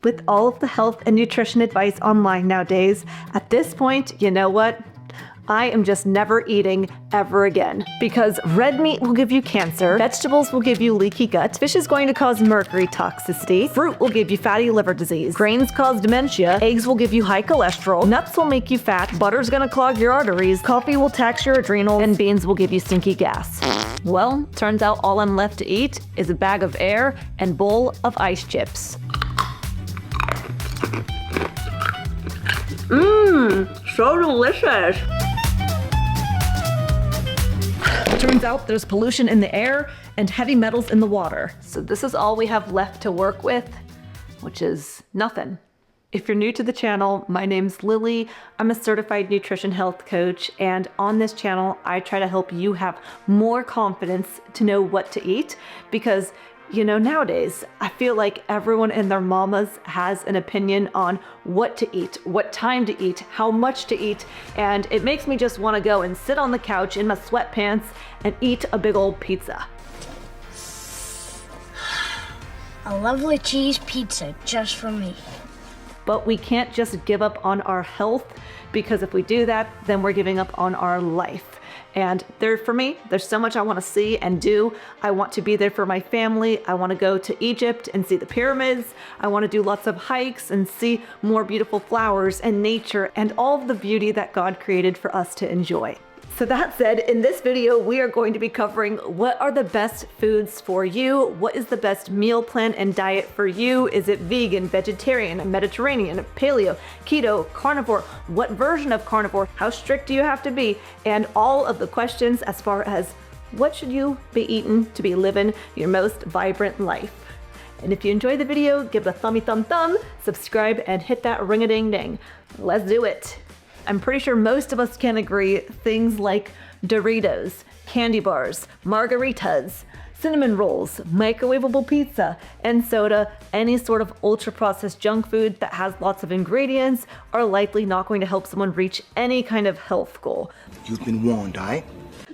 With all of the health and nutrition advice online nowadays, at this point, you know what? I am just never eating ever again, because red meat will give you cancer, vegetables will give you leaky gut, fish is going to cause mercury toxicity, fruit will give you fatty liver disease, grains cause dementia, eggs will give you high cholesterol, nuts will make you fat, butter's gonna clog your arteries, coffee will tax your adrenals, and beans will give you stinky gas. Well, turns out all I'm left to eat is a bag of air and bowl of ice chips. So delicious. Turns out there's pollution in the air and heavy metals in the water. So this is all we have left to work with, which is nothing. If you're new to the channel, my name's Lillie. I'm a certified nutrition health coach, and on this channel, I try to help you have more confidence to know what to eat, because nowadays, I feel like everyone and their mamas has an opinion on what to eat, what time to eat, how much to eat, and it makes me just want to go and sit on the couch in my sweatpants and eat a big old pizza. A lovely cheese pizza just for me. But we can't just give up on our health, because if we do that, then we're giving up on our life. And for me, there's so much I want to see and do. I want to be there for my family. I want to go to Egypt and see the pyramids. I want to do lots of hikes and see more beautiful flowers and nature and all of the beauty that God created for us to enjoy. So that said, in this video, we are going to be covering what are the best foods for you, what is the best meal plan and diet for you, is it vegan, vegetarian, Mediterranean, paleo, keto, carnivore, what version of carnivore, how strict do you have to be, and all of the questions as far as what should you be eating to be living your most vibrant life. And if you enjoyed the video, give it a thumb, subscribe, and hit that ring-a-ding-ding. Let's do it. I'm pretty sure most of us can agree things like Doritos, candy bars, margaritas, cinnamon rolls, microwavable pizza, and soda, any sort of ultra-processed junk food that has lots of ingredients are likely not going to help someone reach any kind of health goal. You've been warned, aye?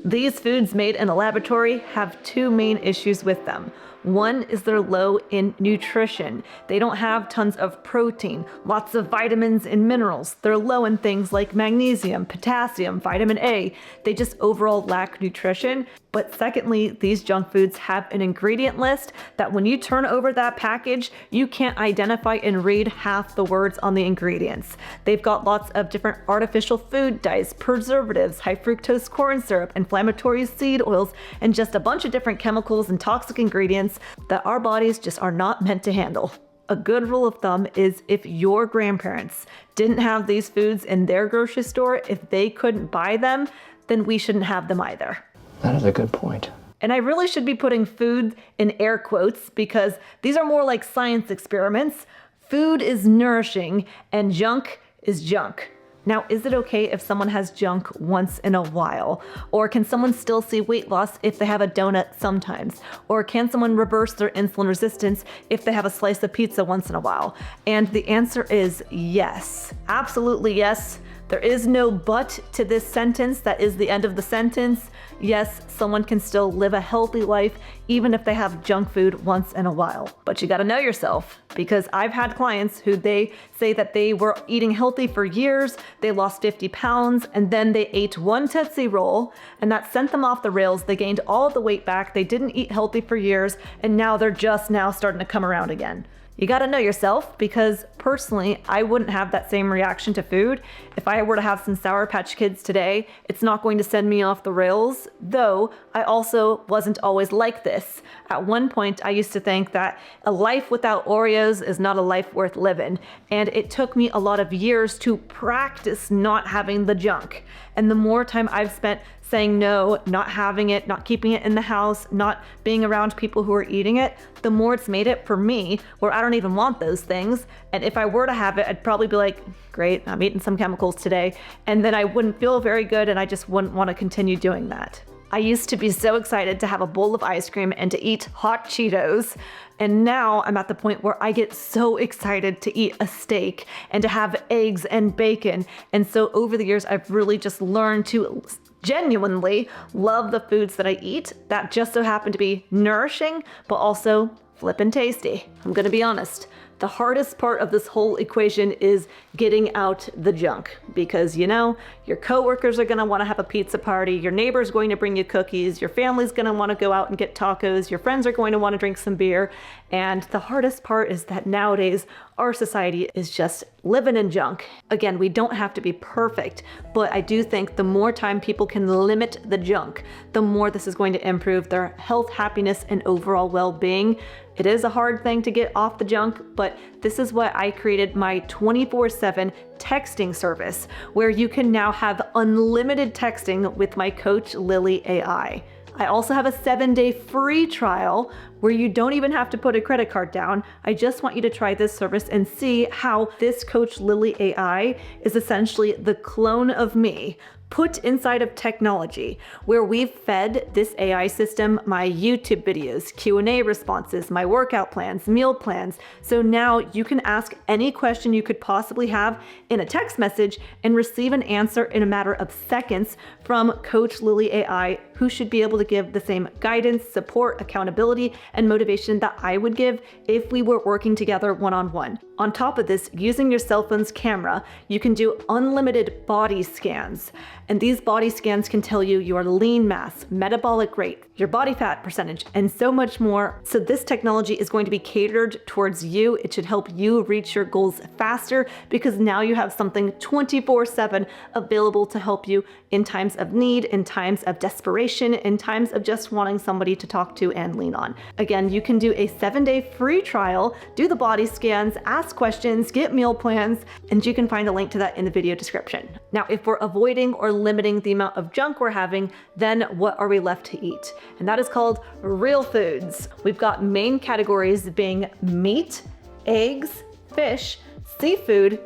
These foods made in a laboratory have two main issues with them. One is they're low in nutrition. They don't have tons of protein, lots of vitamins and minerals. They're low in things like magnesium, potassium, vitamin A. They just overall lack nutrition. But secondly, these junk foods have an ingredient list that when you turn over that package, you can't identify and read half the words on the ingredients. They've got lots of different artificial food dyes, preservatives, high fructose corn syrup, inflammatory seed oils, and just a bunch of different chemicals and toxic ingredients that our bodies just are not meant to handle. A good rule of thumb is if your grandparents didn't have these foods in their grocery store, if they couldn't buy them, then we shouldn't have them either. That is a good point. And I really should be putting food in air quotes, because these are more like science experiments. Food is nourishing and junk is junk. Now, is it okay if someone has junk once in a while? Or can someone still see weight loss if they have a donut sometimes? Or can someone reverse their insulin resistance if they have a slice of pizza once in a while? And the answer is yes, absolutely yes. There is no but to this sentence. That is the end of the sentence. Yes, someone can still live a healthy life even if they have junk food once in a while. But you gotta know yourself, because I've had clients who they say that they were eating healthy for years, they lost 50 pounds, and then they ate one Tootsie Roll, and that sent them off the rails. They gained all of the weight back, they didn't eat healthy for years, and now they're just now starting to come around again. You gotta know yourself, because personally, I wouldn't have that same reaction to food. If I were to have some Sour Patch Kids today, it's not going to send me off the rails, though I also wasn't always like this. At one point, I used to think that a life without Oreos is not a life worth living, and it took me a lot of years to practice not having the junk. And the more time I've spent saying no, not having it, not keeping it in the house, not being around people who are eating it, the more it's made it for me where I don't even want those things. And if I were to have it, I'd probably be like, great, I'm eating some chemicals today. And then I wouldn't feel very good, and I just wouldn't want to continue doing that. I used to be so excited to have a bowl of ice cream and to eat hot Cheetos. And now I'm at the point where I get so excited to eat a steak and to have eggs and bacon. And so over the years, I've really just learned to genuinely love the foods that I eat that just so happen to be nourishing, but also flippin' tasty. I'm gonna be honest, The hardest part of this whole equation is getting out the junk, because your coworkers are gonna wanna have a pizza party, your neighbor's going to bring you cookies, your family's gonna wanna go out and get tacos, your friends are going to wanna drink some beer. And the hardest part is that nowadays our society is just living in junk. Again, we don't have to be perfect, but I do think the more time people can limit the junk, the more this is going to improve their health, happiness, and overall well-being. It is a hard thing to get off the junk, but this is why I created my 24/7 texting service, where you can now have unlimited texting with my coach, Lillie AI. I also have a 7-day free trial where you don't even have to put a credit card down. I just want you to try this service and see how this coach Lillie AI is essentially the clone of me put inside of technology, where we've fed this AI system my YouTube videos, Q&A responses, my workout plans, meal plans. So now you can ask any question you could possibly have in a text message and receive an answer in a matter of seconds from Coach Lillie AI, who should be able to give the same guidance, support, accountability, and motivation that I would give if we were working together one-on-one. On top of this, using your cell phone's camera, you can do unlimited body scans. And these body scans can tell you your lean mass, metabolic rate, your body fat percentage, and so much more. So this technology is going to be catered towards you. It should help you reach your goals faster, because now you have something 24/7 available to help you in times of need, in times of desperation, in times of just wanting somebody to talk to and lean on. Again, you can do a 7-day free trial, do the body scans, ask questions, get meal plans, and you can find a link to that in the video description. Now, if we're avoiding or limiting the amount of junk we're having, then what are we left to eat? And that is called real foods. We've got main categories being meat, eggs, fish, seafood,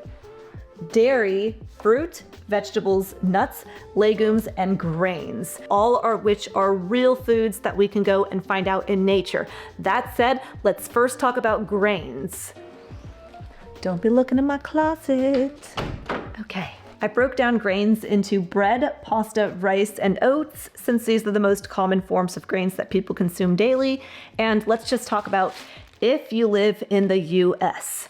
dairy, fruit, vegetables, nuts, legumes, and grains, all of which are real foods that we can go and find out in nature. That said, let's first talk about grains. Don't be looking in my closet. Okay. I broke down grains into bread, pasta, rice, and oats, since these are the most common forms of grains that people consume daily. And let's just talk about if you live in the US.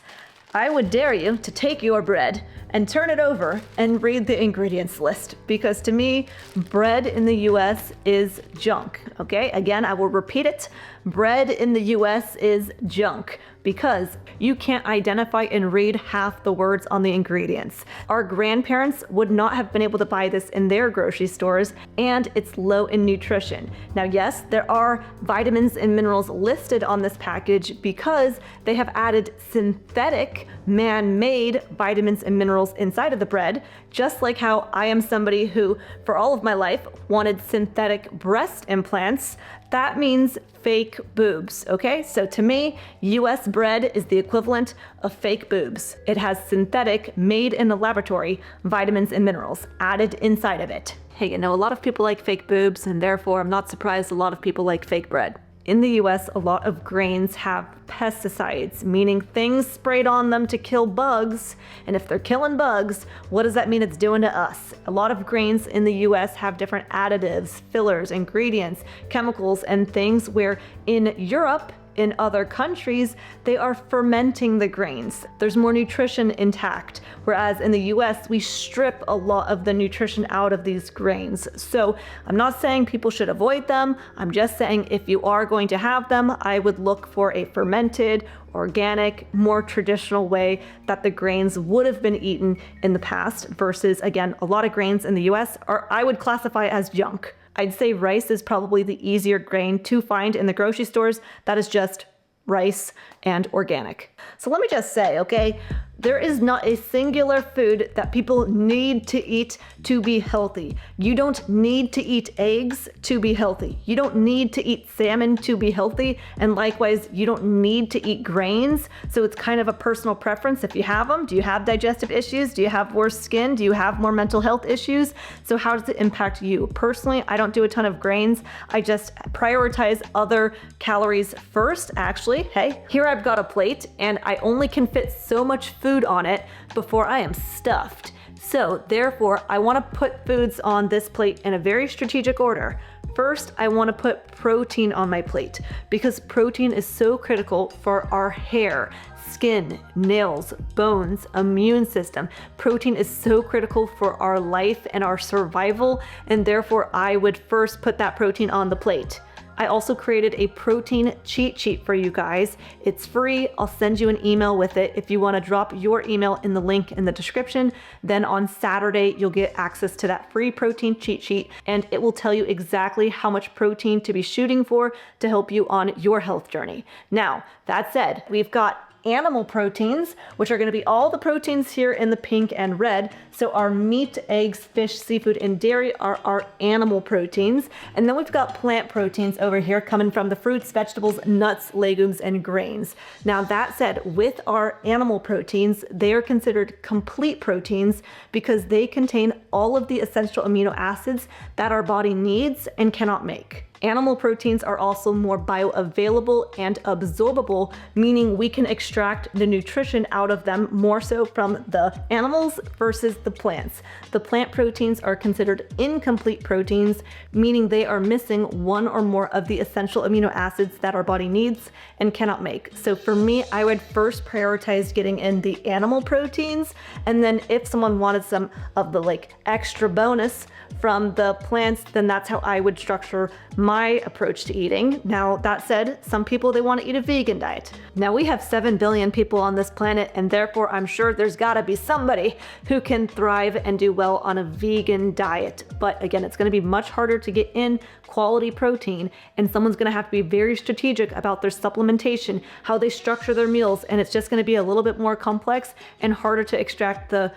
I would dare you to take your bread and turn it over and read the ingredients list, because to me, bread in the US is junk, okay? Again, I will repeat it. Bread in the US is junk, because you can't identify and read half the words on the ingredients. Our grandparents would not have been able to buy this in their grocery stores, and it's low in nutrition. Now, yes, there are vitamins and minerals listed on this package because they have added synthetic, man-made vitamins and minerals inside of the bread, just like how I am somebody who, for all of my life, wanted synthetic breast implants. That means fake boobs, okay? So to me, US bread is the equivalent of fake boobs. It has synthetic, made in the laboratory, vitamins and minerals added inside of it. Hey, a lot of people like fake boobs, and therefore I'm not surprised a lot of people like fake bread. In the US, a lot of grains have pesticides, meaning things sprayed on them to kill bugs. And if they're killing bugs, what does that mean it's doing to us? A lot of grains in the US have different additives, fillers, ingredients, chemicals, and things, where in Europe, in other countries, they are fermenting the grains. There's more nutrition intact, whereas in the US, we strip a lot of the nutrition out of these grains. So I'm not saying people should avoid them. I'm just saying if you are going to have them, I would look for a fermented, organic, more traditional way that the grains would have been eaten in the past, versus, again, a lot of grains in the US I would classify as junk. I'd say rice is probably the easier grain to find in the grocery stores. That is just rice and organic. So let me just say, okay, there is not a singular food that people need to eat to be healthy. You don't need to eat eggs to be healthy. You don't need to eat salmon to be healthy. And likewise, you don't need to eat grains. So it's kind of a personal preference if you have them. Do you have digestive issues? Do you have worse skin? Do you have more mental health issues? So how does it impact you? Personally, I don't do a ton of grains. I just prioritize other calories first. Actually, hey, here I've got a plate and I only can fit so much food on it before I am stuffed. So therefore, I want to put foods on this plate in a very strategic order. First, I want to put protein on my plate because protein is so critical for our hair, skin, nails, bones, immune system. Protein is so critical for our life and our survival, and therefore I would first put that protein on the plate. I also created a protein cheat sheet for you guys. It's free. I'll send you an email with it. If you want to drop your email in the link in the description, then on Saturday, you'll get access to that free protein cheat sheet, and it will tell you exactly how much protein to be shooting for to help you on your health journey. Now, that said, we've got animal proteins, which are going to be all the proteins here in the pink and red. So our meat, eggs, fish, seafood, and dairy are our animal proteins. And then we've got plant proteins over here coming from the fruits, vegetables, nuts, legumes, and grains. Now that said, with our animal proteins, they are considered complete proteins because they contain all of the essential amino acids that our body needs and cannot make. Animal proteins are also more bioavailable and absorbable, meaning we can extract the nutrition out of them more so from the animals versus the plants. The plant proteins are considered incomplete proteins, meaning they are missing one or more of the essential amino acids that our body needs and cannot make. So for me, I would first prioritize getting in the animal proteins, and then if someone wanted some of the extra bonus from the plants, then that's how I would structure my approach to eating. Now, that said, some people, they want to eat a vegan diet. Now, we have 7 billion people on this planet, and therefore I'm sure there's gotta be somebody who can thrive and do well on a vegan diet. But again, it's gonna be much harder to get in quality protein, and someone's gonna have to be very strategic about their supplementation, how they structure their meals, and it's just gonna be a little bit more complex and harder to extract the,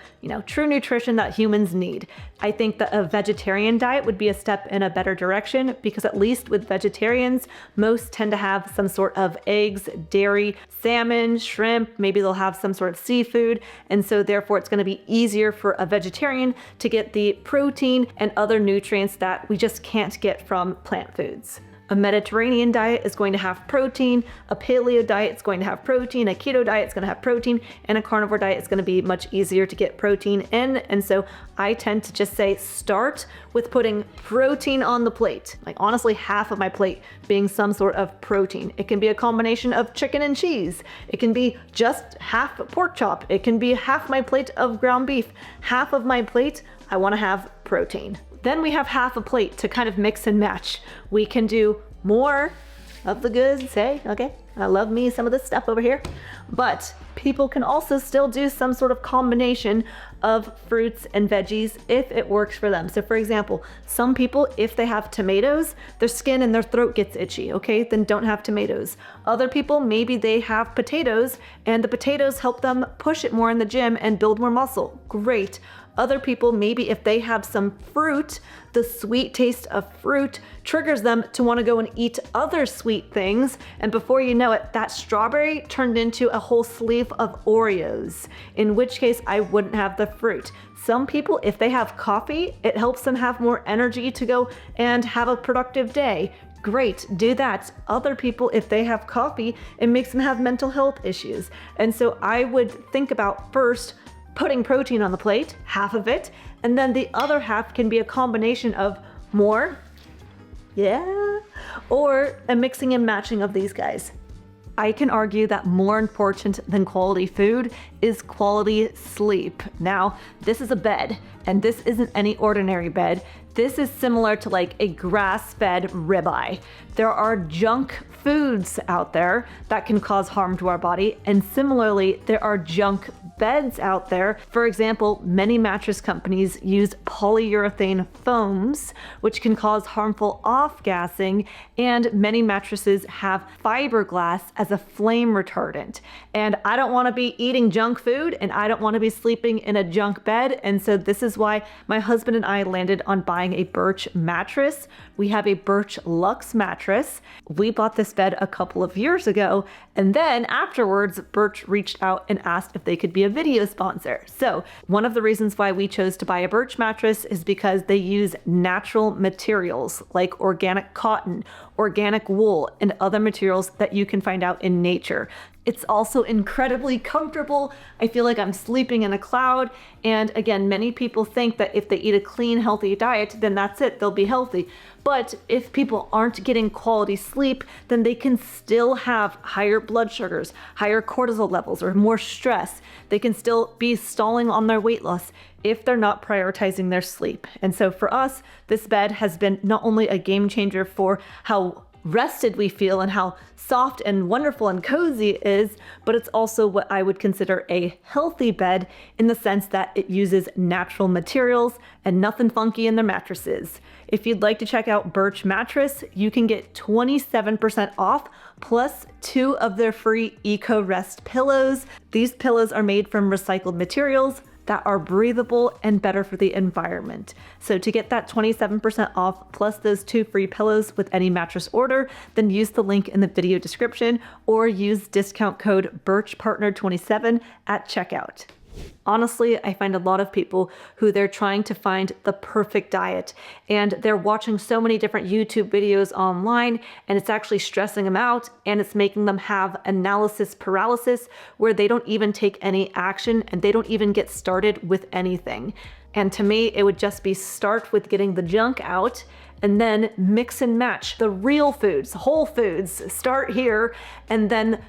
true nutrition that humans need. I think that a vegetarian diet would be a step in a better direction because at least with vegetarians, most tend to have some sort of eggs, dairy, salmon, shrimp, maybe they'll have some sort of seafood. And so therefore it's gonna be easier for a vegetarian to get the protein and other nutrients that we just can't get from plant foods. A Mediterranean diet is going to have protein, a paleo diet is going to have protein, a keto diet is going to have protein, and a carnivore diet is going to be much easier to get protein in. And so I tend to just say start with putting protein on the plate. Honestly, half of my plate being some sort of protein. It can be a combination of chicken and cheese. It can be just half pork chop. It can be half my plate of ground beef. Half of my plate, I want to have protein. Then we have half a plate to kind of mix and match. We can do more of the goods, hey, okay, I love me some of this stuff over here, but people can also still do some sort of combination of fruits and veggies if it works for them. So for example, some people, if they have tomatoes, their skin and their throat gets itchy, okay, then don't have tomatoes. Other people, maybe they have potatoes and the potatoes help them push it more in the gym and build more muscle, great. Other people, maybe if they have some fruit, the sweet taste of fruit triggers them to want to go and eat other sweet things. And before you know it, that strawberry turned into a whole sleeve of Oreos, in which case I wouldn't have the fruit. Some people, if they have coffee, it helps them have more energy to go and have a productive day. Great, do that. Other people, if they have coffee, it makes them have mental health issues. And so I would think about first, putting protein on the plate, half of it, and then the other half can be a combination of more, or a mixing and matching of these guys. I can argue that more important than quality food is quality sleep. Now, this is a bed, and this isn't any ordinary bed. This is similar to a grass-fed ribeye. There are junk foods out there that can cause harm to our body, and similarly, there are junk beds out there. For example, many mattress companies use polyurethane foams, which can cause harmful off-gassing, and many mattresses have fiberglass as a flame retardant. And I don't want to be eating junk food, and I don't want to be sleeping in a junk bed, and so this is why my husband and I landed on buying a Birch mattress. We have a Birch Luxe mattress. We bought this bed a couple of years ago, and then afterwards, Birch reached out and asked if they could be a video sponsor. So one of the reasons why we chose to buy a Birch mattress is because they use natural materials like organic cotton, organic wool, and other materials that you can find out in nature. It's also incredibly comfortable. I feel like I'm sleeping in a cloud. And again, many people think that if they eat a clean, healthy diet, then that's it, they'll be healthy. But if people aren't getting quality sleep, then they can still have higher blood sugars, higher cortisol levels, or more stress. They can still be stalling on their weight loss if they're not prioritizing their sleep. And so for us, this bed has been not only a game changer for how rested we feel and how soft and wonderful and cozy it is, but it's also what I would consider a healthy bed in the sense that it uses natural materials and nothing funky in their mattresses. If you'd like to check out Birch Mattress, you can get 27% off plus 2 of their free Eco Rest pillows. These pillows are made from recycled materials that are breathable and better for the environment. So to get that 27% off plus those 2 free pillows with any mattress order, then use the link in the video description or use discount code BirchPartner27 at checkout. Honestly, I find a lot of people who they're trying to find the perfect diet and they're watching so many different YouTube videos online and it's actually stressing them out and it's making them have analysis paralysis where they don't even take any action and they don't even get started with anything. And to me, it would just be start with getting the junk out and then mix and match the real foods, whole foods, start here and then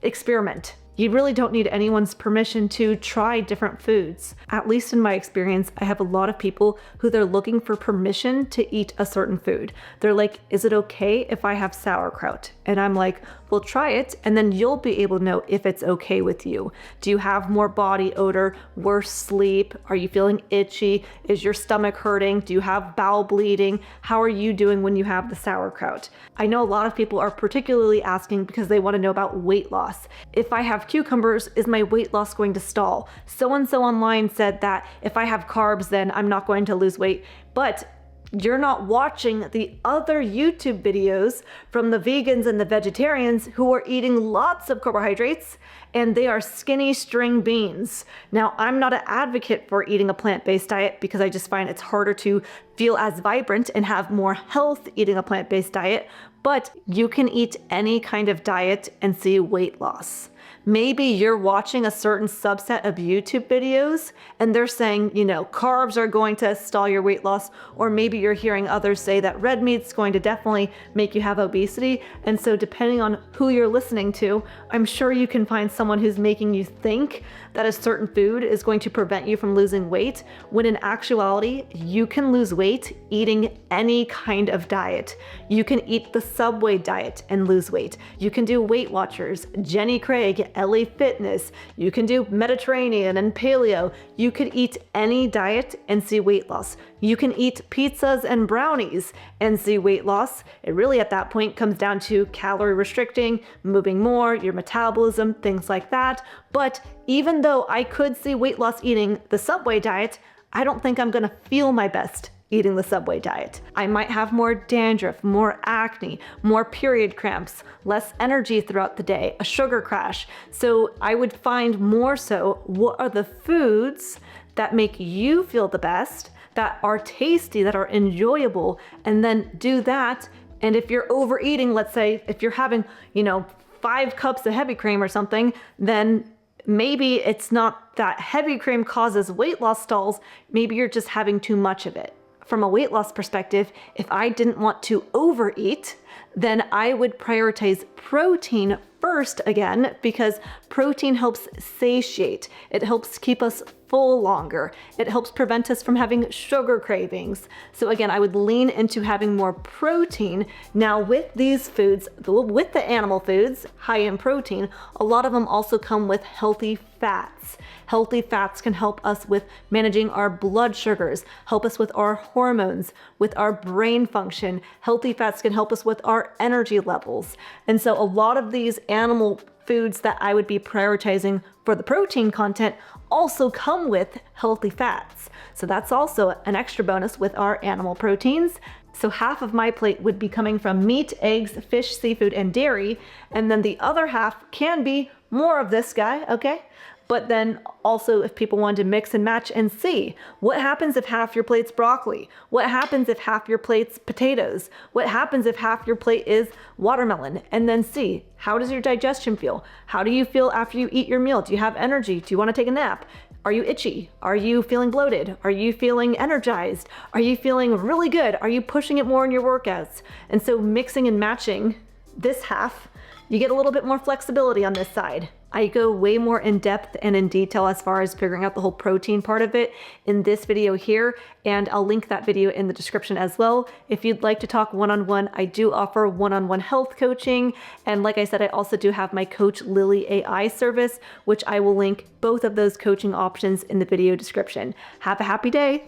experiment. You really don't need anyone's permission to try different foods. At least in my experience, I have a lot of people who they're looking for permission to eat a certain food. They're like, is it okay if I have sauerkraut? And I'm like, well, try it, and then you'll be able to know if it's okay with you. Do you have more body odor, worse sleep? Are you feeling itchy? Is your stomach hurting? Do you have bowel bleeding? How are you doing when you have the sauerkraut? I know a lot of people are particularly asking because they want to know about weight loss. If I have cucumbers, is my weight loss going to stall? So-and-so online said that if I have carbs, then I'm not going to lose weight. But you're not watching the other YouTube videos from the vegans and the vegetarians who are eating lots of carbohydrates and they are skinny string beans. Now, I'm not an advocate for eating a plant-based diet because I just find it's harder to feel as vibrant and have more health eating a plant-based diet, but you can eat any kind of diet and see weight loss. Maybe you're watching a certain subset of YouTube videos and they're saying, you know, carbs are going to stall your weight loss, or maybe you're hearing others say that red meat's going to definitely make you have obesity. And so depending on who you're listening to, I'm sure you can find someone who's making you think that a certain food is going to prevent you from losing weight, when in actuality, you can lose weight eating any kind of diet. You can eat the Subway diet and lose weight. You can do Weight Watchers, Jenny Craig, LA Fitness. You can do Mediterranean and Paleo. You could eat any diet and see weight loss. You can eat pizzas and brownies and see weight loss. It really at that point comes down to calorie restricting, moving more, your metabolism, things like that. But even though I could see weight loss eating the Subway diet, I don't think I'm gonna feel my best eating the Subway diet. I might have more dandruff, more acne, more period cramps, less energy throughout the day, a sugar crash. So I would find more so what are the foods that make you feel the best, that are tasty, that are enjoyable, and then do that. And if you're overeating, let's say if you're having, 5 cups of heavy cream or something, then maybe it's not that heavy cream causes weight loss stalls, maybe you're just having too much of it. From a weight loss perspective, if I didn't want to overeat, then I would prioritize protein first again, because protein helps satiate. It helps keep us full longer. It helps prevent us from having sugar cravings. So again, I would lean into having more protein. Now with these foods, with the animal foods, high in protein, a lot of them also come with healthy fats. Healthy fats can help us with managing our blood sugars, help us with our hormones, with our brain function. Healthy fats can help us with our energy levels. And so a lot of these animal foods that I would be prioritizing for the protein content also come with healthy fats. So that's also an extra bonus with our animal proteins. So half of my plate would be coming from meat, eggs, fish, seafood, and dairy. And then the other half can be more of this guy, okay? But then also if people wanted to mix and match and see what happens if half your plate's broccoli, what happens if half your plate's potatoes, what happens if half your plate is watermelon, and then see how does your digestion feel? How do you feel after you eat your meal? Do you have energy? Do you want to take a nap? Are you itchy? Are you feeling bloated? Are you feeling energized? Are you feeling really good? Are you pushing it more in your workouts? And so mixing and matching this half, you get a little bit more flexibility on this side. I go way more in depth and in detail as far as figuring out the whole protein part of it in this video here, and I'll link that video in the description as well. If you'd like to talk one-on-one, I do offer one-on-one health coaching, and like I said, I also do have my Coach Lillie AI service, which I will link both of those coaching options in the video description. Have a happy day.